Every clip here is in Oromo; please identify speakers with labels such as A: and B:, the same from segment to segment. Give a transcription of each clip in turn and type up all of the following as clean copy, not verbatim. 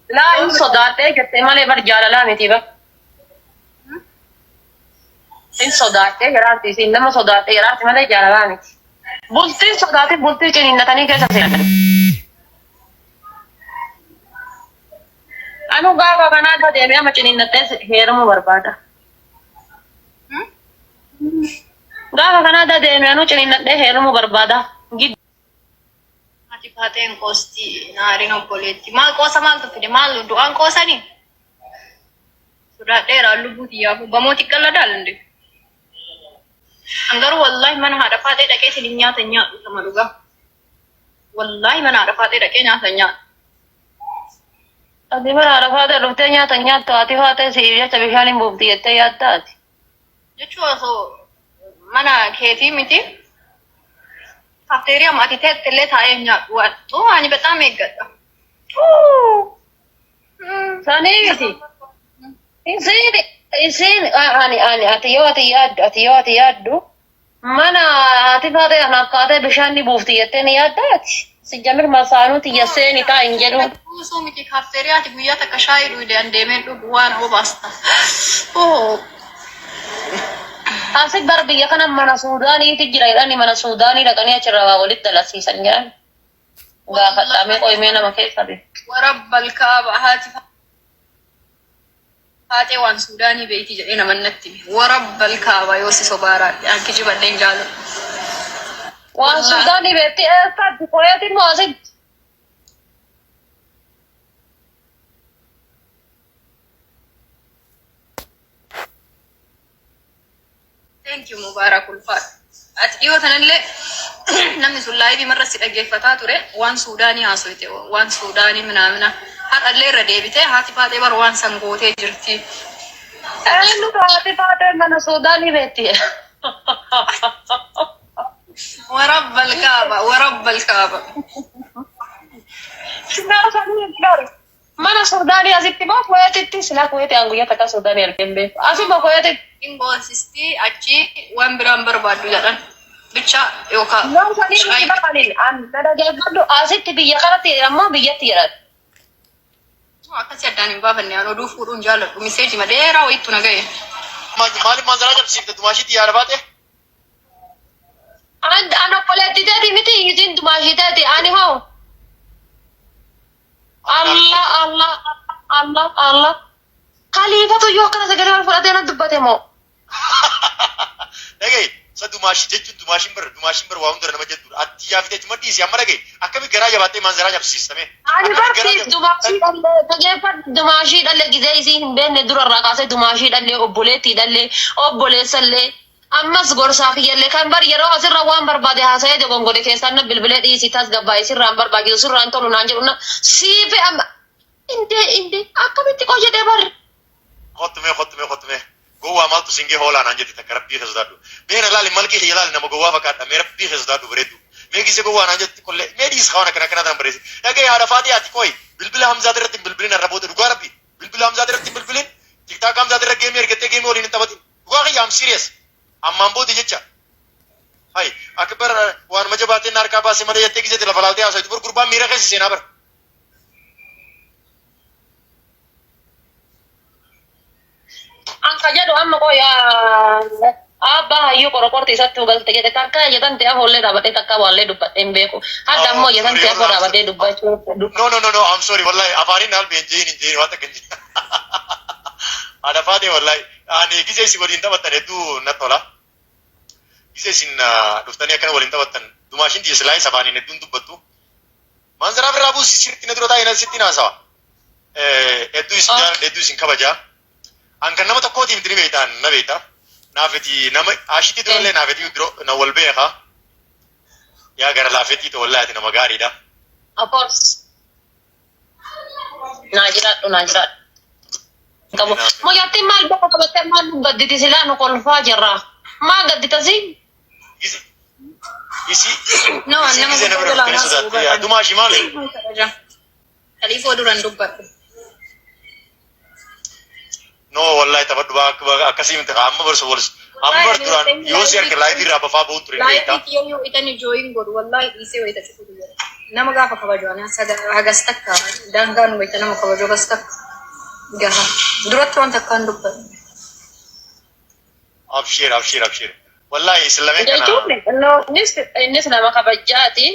A: لا إن صداتي جت مالي برجال لا متيبة إن صداتي جراتي سين لما صداتي جراتي مالي جال لا متي بولتي صداتي بولتي جنين نتاني كيسا سين أنا غاغا كنا دا ديميا ما جنين نتاس هيرمو بربادا غاغا كنا دا ديميا نو جنين نتاس هيرمو بربادا جد
B: Ati paten kosti narino politi. Mal cosa mal tu fide mal doang cosa ni. Sudah dera lubu dia aku bamoti kala dalande. Anggar wallahi mana hada pate da ke sininya tanya sama duga. Wallahi mana hada pate da ke nya tanya.
A: Adi mana hada pate rutenya tanya to ati pate siriya chabihani mubdi ette yatta ati.
B: Jechu so mana keti miti. Kafeteria mati tele thaye nya buat. Oh ani betam egata.
A: Sani miti. Isin ani ati yaddu mana ati pate anakate bishani mubdi ette ni yatta ati. Sijamir masanu ti yaseni ta injeru.
B: So miti kafeteria ti guya ta kashai du de andeme du buan ho basta. Oh
A: Asik barbiya kana mana Sudani ti jiraidani mana Sudani dhaqanii achirraa walitti dalasiisan jiran. Gaafatame qoy mee nama keessa be.
B: Warabbal kaaba haate waan Sudaanii beeyti jedhee namannatti. Warabbal kaaba yoo si sobaara anki jibadheen jaalu.
A: Waan Sudani beetti eessatti qoyati moo asitti?
B: Thank you Mubarak Ulfat. Ati dhiyoo tanallee namni sun laayivii marra si dhaggeeffataa ture waan Sudaanii haasofte waan Sudaanii minaamina haadhallee irra deebitee haati paatee bar waan san gootee jirti.
A: Eenyu haati paatee mana Sudanii beetti?
B: Warabbal kaaba warabbal kaaba.
A: Mana Sudanii asitti moo Kuweetitti sila Kuweeti anguyyaa takka Sudanii argeen beeku. Asuma Kuweetitti.
B: Ingosisti achi waan biraan barbaaddu jedhan bicha yookaan
A: asitti biyya kanatti ammoo biyyatti jedhan.
B: Akkasii addaan hin baafanne aan oduu fuudhuun jaalladhu miseeji madeeraa wayittu na ga'e.
C: Maaliif manzaraa jabsiifte dumaashiitti yaada baate?
A: Ana poleetiteeti miti isin dumaashiteeti ani hoo. Allah. Khaliifatu yoo akkana sagalee wal fudhatee na dubbate moo?
C: Dhagaye sa dumaashii jechuun dumaashiin bar waa hundara nama jechuudha. Ati yaafite jechuun madhiisi amma dhagaye akkamii garaa jabaattee manzaraa jabsiistame.
A: Ani barsiif dumaashii dhallee dhageeffadhu dumaashii dhallee gizee isiin hin beekne durarraa kaasee dumaashii dhallee obboleettii dhallee obboleessallee ammas gorsaa kiyyallee kan bar yeroo asirra waan barbaade haasa'ee dogongode keessaan na bilbilee dhiisii tasgabbaa'ee sirraan barbaachisu sirraan tolu naan jedhu na siife amma indee akkamitti qoyyadee barri.
C: Khottume. Gowwaa maaltu singee hoolaan aan jetti takka rabbii keessadaadhu. Meena laali malkii xiyya laali nama gowwaa fakkaadha. Mee rabbii keessadaadhu bareeddu. Mee gisee gowwaa aan jetti kollee mee dhiis kawan akkana tan bareesi. Dhagaye haadha faatii ati qoy bilbila Hamzaat irratti bilbilin arra booda dhugaa rabbi. Bilbila Hamzaat irratti bilbilin tiktaak Hamzaat irra geemii ergattee geemii waliin hin taphatin. Dhugaa kiyya am serious. Ammaan booda jecha. Hay akbar waan majabaatiin harkaa baasee malee jettee gisee lafa laaltee haasa'u gurgurbaan miira keessa seenaa bara.
A: Angka jedhu amma qoya abba hayyuu qorqorti isatti hubalte jedhe takka jedhan ta'e hoollee dhaabatee takka waallee dubbadhee hin beeku. Hadda ammoo jedhan ta'e afoo dhaabatee dubbachuu.
C: No, I'm sorry wallahi afaanin naal beenjeen waan takka hin Ada faatee wallahi ani gisee si waliin taphattan hedduu na tola. Gisee sin dhuftanii akkana waliin taphattan dumaashin diislaayis afaaniin hedduun dubbattu. Manzaraa birraa buusi sirriitti na dura taa'ee sitti naasawa. Hedduu isin kabajaa. Ankan nama tokkooti miti ni beektaan na beekta. Naafeti nama ashitti durallee naafeti na wal beeka. Yaa gara laafetti to wallahi ati nama gaariidha.
A: Of course. Naa jiraadhu. Kamu mau yatim mal bawa kabatte mal gadditi sila nu kolfa jirra. Ma gaddita si?
C: Isi.
B: No, nama
C: Dumashi mali.
B: Kali duran dubbattu.
C: No wallahi tabaddu akkasii miti amma barsu walis. Amma bar duran yoo si arga live irraa bafaa bu'uun ture beekta.
B: Live yoo itani join godhu wallahi isee wayita cufu. nama gaafa kabaju hagas takka daangaan wayita nama kabaju hagas takka gaha duratti waan takkaan dubbatu.
C: Abshir abshir abshir. Wallahi islamee kana.
A: Jechuun innis nama kabajaati.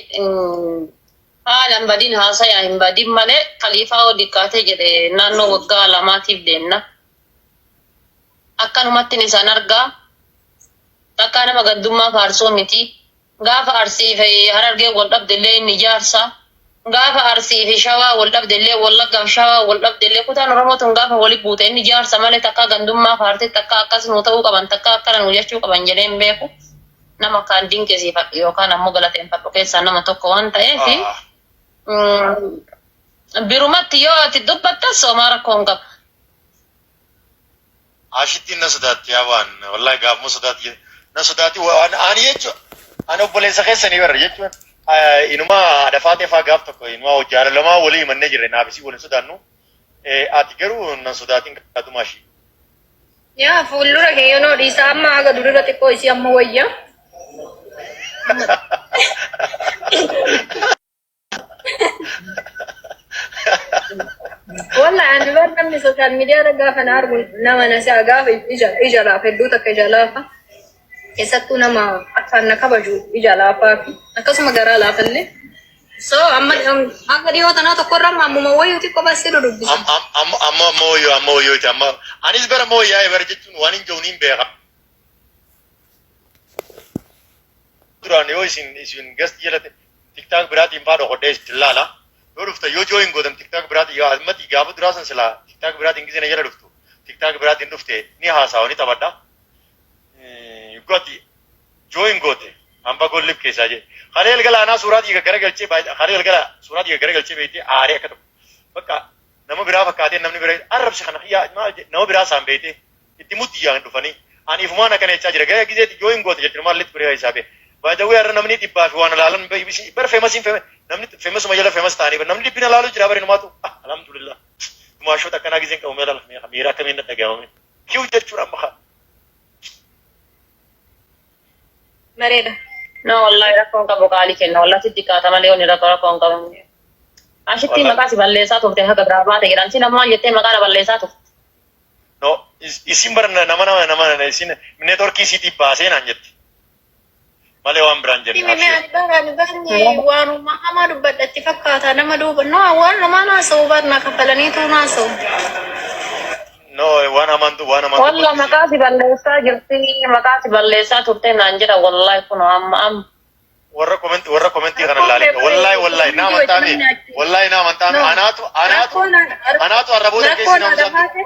A: Haalaan badiin haasayaa hin badin malee khaliifaa ol dhiqqaatee jedhe naannoo waggaa lamaatiif deemna. Akkanumatti isaan argaa. Takkaa nama gaddummaa faarsoo miti. Gaafa arsii fi harargee wal dhabdellee inni ijaarsa. Gaafa arsii fi shawaa wal dhabdellee wallaggaaf shawaa wal dhabdellee kutaan oromootuun gaafa wali buute inni ijaarsa malee takkaa gandummaa faartee takkaa akkas nuu ta'uu qaban takkaa akkana nuu jechuu qaban jedhee hin beeku. Nama kaan dinqisiifadhu yookaan ammoo galateeffadhu keessaa nama tokko waan ta'eef birumatti yoo ati dubbattas somaa rakkoo hin qabu.
C: Ashittiin na sodaatti yaabaan wallahi gaafuma sodaatti na sodaatti ani jechuudha. Ani obboleessa keessanii barra jechuudha. Inuma dafaatee faa gaaf tokko inuma jaalalamaa walii himannee jirre naafisii waliin sodaannu. Ati garuu na sodaatiin kaatumaa ishii.
B: Yaa fuuldura keeyyoo dhiisaa amma haga durirra xiqqoo isii amma wayyaa. Wallah ani bar namni social media gaafa na argu nama nasaa gaafa ija laafa hedduu takka ija laafa keessattuu nama afaan na kabaju ija laafaa fi akkasuma garaa laafallee so amma akka dhiyoo tanaa tokkorra ammuma wayyuu xiqqoo baasii dudubbisu.
C: Amma wayyuu amma anis bara mooyyaa bara jechuun waan hin jawniin beeka. Duraan yoo isin gasti jalate tiktaak biraatiin faa dhokodhee isin laala. Yoo dhufta yoo jooyin godham tiktaak biraatiin yoo ammatti gaafa duraasan silaa tiktaak biraatiin gisee na jala dhuftu tiktaak biraatiin dhufte ni haasawa ni taphadha. Yuggatti jooyin goote hamba gollib keessaa jee. Haree galgala suuraa dhiiga gara galchee haree galgala suuraa dhiiga gara galchee beekte aaree akka tokko. Bakka nama biraa fakkaatee namni biraa arrabsi kana nama biraa isaan beekte itti mutti yaa dhufanii ani ifumaan akkana jechaa jira gara gizeetti jooyin goote jechuun maalletti biraa hisaabee. Baadawee har'a namni dhibbaa fi waan ilaalan bara feemasiin namni feemasuma jala feemas ta'anii namni dhibbina ilaaluu jira bara numaatu alhamdulillah tumaashoota akkanaa giseen qabu meela miira akkamiin na dhagahamame kiu jechuudha amma kaa.
B: Bareeda.
A: No wallahi rakkoon qabu qaalii kenna wallahi xiqqaata malee onni rakkoon qabu. Ashitti maqaa si balleessaa turte haga biraa baate jedhan si namaa jettee maqaa na balleessaa turte.
C: No isin bara nama isin neetworkii isiitii baasee naan jetti. Malee waan biraan jenna.
B: Mimi ani barani waanuma hamaa dubbadhatti fakkaata nama duuba no waan nama naasa'u barna kafalaniitu naasa'u.
C: No waan hamantu waan hamantu.
A: Wallah maqaa si balleessaa jirti maqaa si balleessaa turte naan jedha wallahi kun amma.
C: Warra komentii kana ilaalee wallahi nama taami anaatu arraboota keessi nama santu.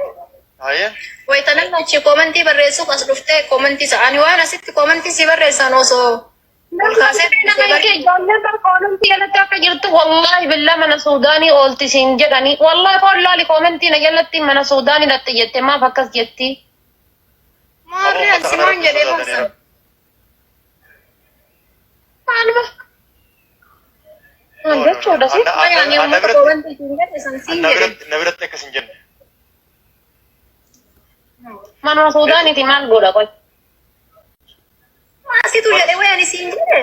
C: Haye.
B: Wayita namni achi komentii barreessuuf as dhuftee komentii ani waan asitti komentii si barreessan osoo.
A: Ijoolleen komentii jalatti akka jirtu wallahi billaa mana Suudaanii oolti siin jedhanii wallahi kollaali komentii na jalatti mana Suudaanii dhatte jette maaf akkas jetti.
B: Maarree ansimaan jedhee barsan.
A: Maaluma. Jechuudha si.
B: Ani uummata komentii siin jedhe san siin jedhe.
C: Na biratti akkas hin jenne.
A: Mana Suudaaniiti maal godha qoy.
B: Maasitu jedhe wayani siin jedhe.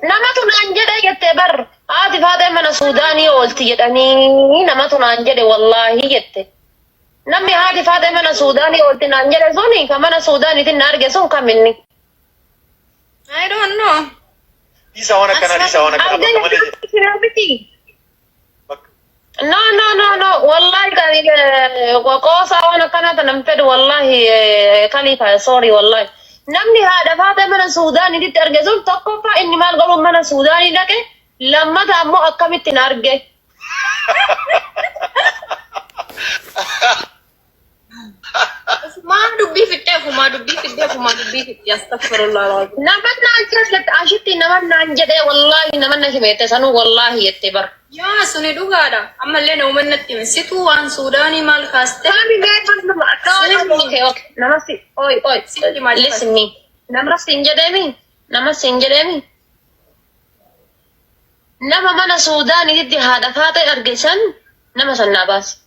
A: Namatu naan jedhe jette bar haati faatee mana Suudaanii oolti jedhanii namatu naan jedhe wallahi jette. Namni haati faatee mana Suudaanii oolti naan jedhe suni ka mana Suudaaniitiin na arge sun kaminni.
B: I don't know.
C: Isa waan akkana bakka malee.
A: No. Wallahi qosa wana kanata namfedu wallahi khalifa sorry wallahi. Namni haadha faatee mana Suudaaniitti arge sun tokko fa inni maal godhu mana Suudaanii dhaqe lammata ammoo akkamitti na arge.
B: Maa dubbii fiddee astaghfirullah.
A: Naman naan jedhe ashitti naman naan jedhe wallahi naman na himete sanu wallahi yette bar.
B: Yaa suni dhugaadha. Ammallee na uummanatti himsitu waan Suudaanii maal kaaste.
A: Okay. Namasti. Oi. Listen me. Namasti injedemi. Nama mana Suudaaniitti haadha faatee argisan nama sannaa baasi.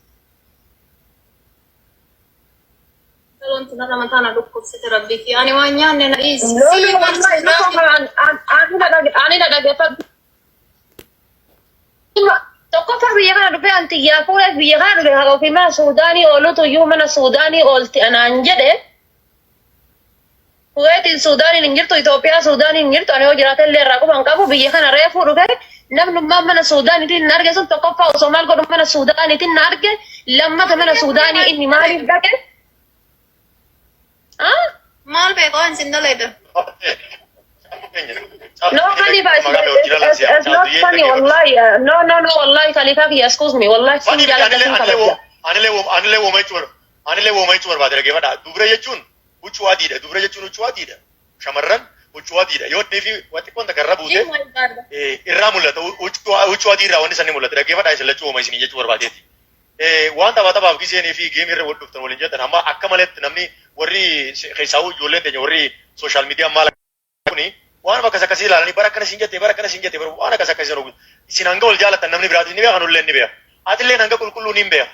B: Kalon tunana matana dukku sita rabbiki. Ani wanya ne na is.
A: No, wallahi, ani na dhaggeeffadhu. Tokkoffaa biyya kana dhufee anti yaa fuudhee biyya kana dhufe haa ofii mana Suudaanii oolutu iyyuu mana Suudaanii oolti anaan jedhe. Kuweetiin Suudaaniin hin jirtu, Itoophiyaa Suudaaniin hin jirtu, ani yoo jiraate illee irraa quban qabu biyya kana reefuu dhufe namnummaan mana Suudaaniitiin na arge sun tokkoffaa osoo maal godhu mana Suudaaniitiin na arge lammata mana Suudaanii inni maaliif dhaqe?
B: Maal beekoo hin sindalayda.
A: No, Khalifa, it's not funny, wallahi. No, wallahi, Khalifa, excuse me, wallahi, sin jaalatatin kabajja.
C: Anile wo maichu barbaade dhagee fadha. Dubra jechuun huccuu adiidha. Dubra jechuun huccuu adiidha. Shamarran huccuu adiidha. Yoo deefi wanti kun takarra buute irraa mul'ata. Huccuu adii irraa wanti sanni mul'ata. Dhagee fadha isin lachuu isinii jechuu barbaadeeti. Waan taphaaf giseenii fi geemii irra wal dhuftan waliin jettan amma akka maletti namni warri keessaa'uu ijoolleen teenya warri sooshaal miidiyaa maal kuni waan bakka akkasii ilaalanii bara akkana siin jettee waan akkas akkasii jiru isin hanga wal jaalatan namni biraatiin ni beeka nullee ni beeka atillee hanga qulqulluu ni beeka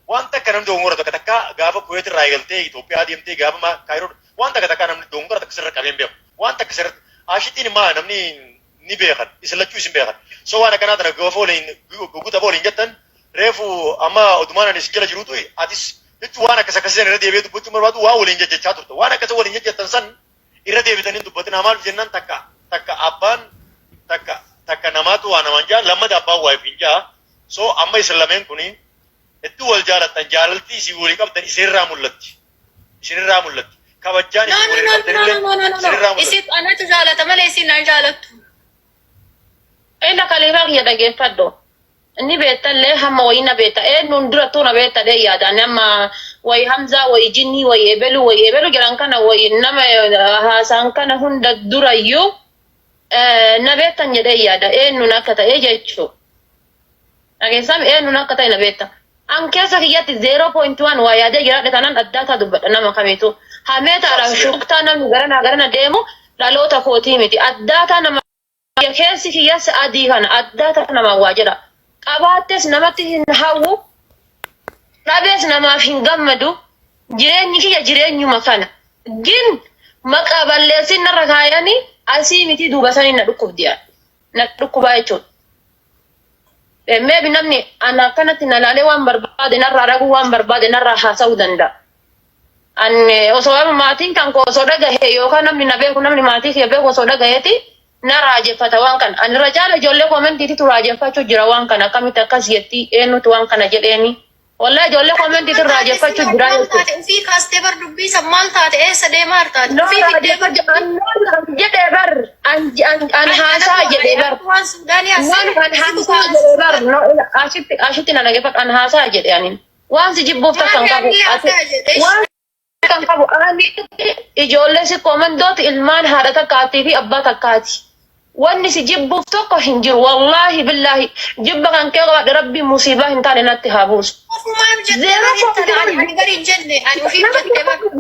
C: waan takka namni dogongora tokko takka gaafa Kuweet irraa eegaltee Itoophiyaa deemtee gaafa Kaayiroo waan takka namni dogongora takka sirra qabeen beeku waan takka sirra ashittiin immoo namni ni beekan isin lachuu isin beekan so waan akkanaa tana gaafa waliin guguta waliin jettan reefu amma odumaan ani isin jala jiruutu atis jechuun waan akkas akkasii irra deebi'ee dubbachuu barbaadu waa waliin jechaa turte waan akkasii waliin jechattan san irra deebitanii dubbatin maal jennaan takka abbaan takka namaatu waa namaan jaa lammata abbaan waa ifin jaa so amma isin lameen kuni hedduu wal jaalattan jaalaltii isin walii qabdan isinirraa mul'atti kabajjaan isin walii qabdan illee isinirraa mul'atti.
B: Isin anatu jaalata malee isin na jaalattu.
A: Ina Khalifa kiyya dhaggeeffadhu. Inni beektallee hamma wayii na beekta. Nun durattuu na beekta dee yaadaan amma wayi Hamzaa wayi Jinnii wayi Ebelu jedhan kana wayi nama haasaan kana hunda durayyuu na beektan jedhee yaada. Eenyuun akka ta'e jechuu. Dhageessam eenyuun akka ta'e na beekta. An keessa kiyyatti 0.1 waa yaadee jiraadhe tanan addaataa dubbadha nama kamiitu. Hameeta arashuktaa namni garana deemu dhaloota kootii miti. Addaataa nama keessi kiyyas adii kana addaataa nama waa jedha. Qabaattes namatti hin hawwu dhabees namaaf hin gammadu jireenyi kiyya jireenyuma kana gin maqaa balleessin narra kaayanii asii miti duuba sanii na dhukkubdiya na dhukkubaa jechuudha. Meebi namni ana akkanatti na laalee waan barbaade narraa dhaguu waan barbaade narraa haasa'uu danda'a. Osoo maatiin kan koo osoo dhagahe yookaan namni na beeku namni maatii kiyya beeku osoo dhagaheeti na raajeffata waan kana. Ani irra caala ijoollee koomentiitiitu raajeffachuu jira waan kana akkamitti akkas jetti eenyutu waan kana jedheeni. Wallahi ijoollee koomentiitu raajeffachuu jira jechuudha.
B: Ufii kaastee bar dubbiisa maal taate eessa deemaa hartaate?
A: Jedhee bar an haasaa jedhee bar.
B: Waan Suudaanii
A: Waan haasaa jedhee bar ashitti na dhaggeeffadhu an haasaa jedhee ani. Waan si jibbuuf takkan qabu. Waan kan qabu ani ijoollee si koomandooti ilmaan haadha takkaatii fi abbaa takkaati. Wanni si jibbuuf tokko hin jiru wallahi billahi jibba kan kee qabaadhe rabbi musiibaa hin taane natti haa buusu.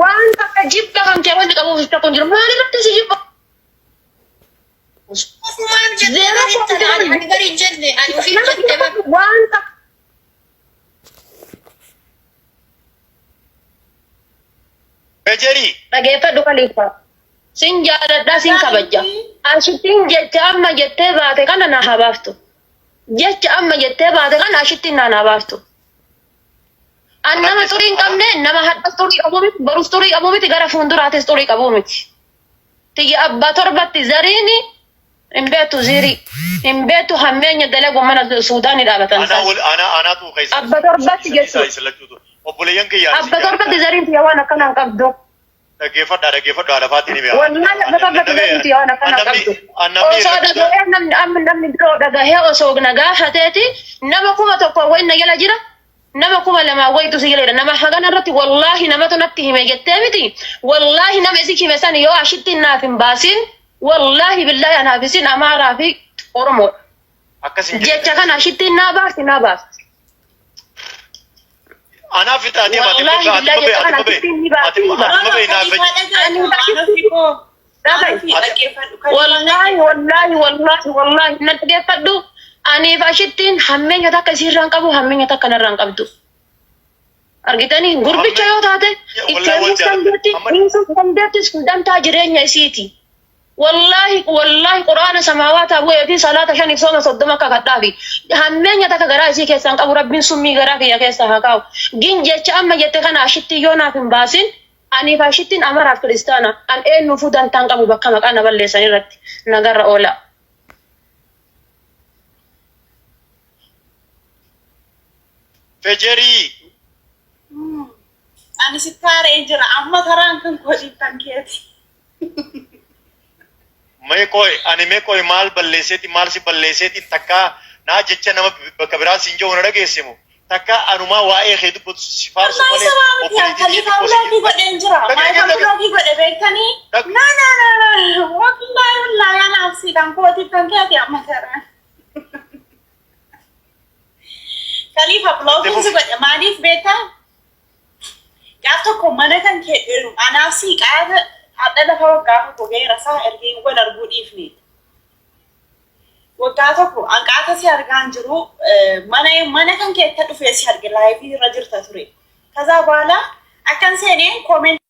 A: Waan takka jibba kan kee wanni qabuuf tokko hin jiru maali irratti si jibba. Waan takka
C: Ejeri.
A: dhaggeeffadhu Khalifa. Sin jaaladha sin kabajja. Ashittiin jecha amma jettee baate kana na habaaftu. Jecha amma jettee baate kana ashittiin na habaaftu. An nama xurii hin qabne nama hadhas xurii qabu miti barus xurii qabu miti gara fuulduraatis xurii qabu miti. Tiyya abbaa torbatti zariini hin beektu zirii hin beektu hammeenya dalagu mana Suudaanii dhaabatan.
C: Anaatu keessa.
A: Abbaa torbatti jechuudha.
C: Obboleeyyan kiyyaa.
A: Abbaa torbatti zariin tiyya waan akkanaan qabdu.
C: Dhaggeeffadhaa lafaatiin ni beekaa.
A: Wallahi abbaa torbatti zariin tiyya waan akkanaan qabdu. Osoo dhagahee namni biroo dhagahee osoo nagaafateeti nama kuma tokko wayna jala jira. Nama kuma lama wayitu si jala jira. Nama hagana irratti wallahi namatu natti hime jettee miti. Wallahi nama isi hime san yoo ashitti naaf hin baasin wallahi billahi anaaf isin Amaaraa fi Oromoo.
C: Akkasin
A: jecha kana ashitti naa baasti.
C: Anaaf itaati ati
A: wallahi na dhaggeeffadhu aniif ashittiin hammeenya takka isiirraan qabu hammeenya takka narraan qabdu. أرجتني قربي شيء هذا إنسان تاجرين يسيتي والله قرآن سماوات أبوي في صلاة عشان يصوم صدمك كتابي همين يتك جراسي كيسان أبو ربي سمي جراك يا كيسا هكاو جين جت أما يتكنا شتي يونا في باسين أني فاشتين أمر في كريستانا أن إيه نفوذ أن تانك أبو بكر مكان باللسان رت نجار أولا
C: فجري
D: أنا ستار إنجرا أما ترى أنكم كودي تانكيتي
C: मैं कोई माल से बल्ले ती तक्का ना जच्चा नम कबरा सिंजो उनड़ा गेसेमो तक्का अनुमा वाए खेदु पुत सिफारिश
D: मले खलीफा उलाकी को डेंजरा माय उलाकी को बेकनी ना वकिंग बाय लाया ना आपसी कांको अति पंखे क्या मथरा खलीफा ब्लॉगिंग से को मानिफ बेटा क्या तो को मने kan ke iru anafsi qaada hadda lafa waggaa ko geera saa ergee wal arguu dhiifne waggaa tokko an qaata si argaan jiru mana kan keetta dhufee si arge laayivii irra jirta ture kaza baala akkan seeneen comment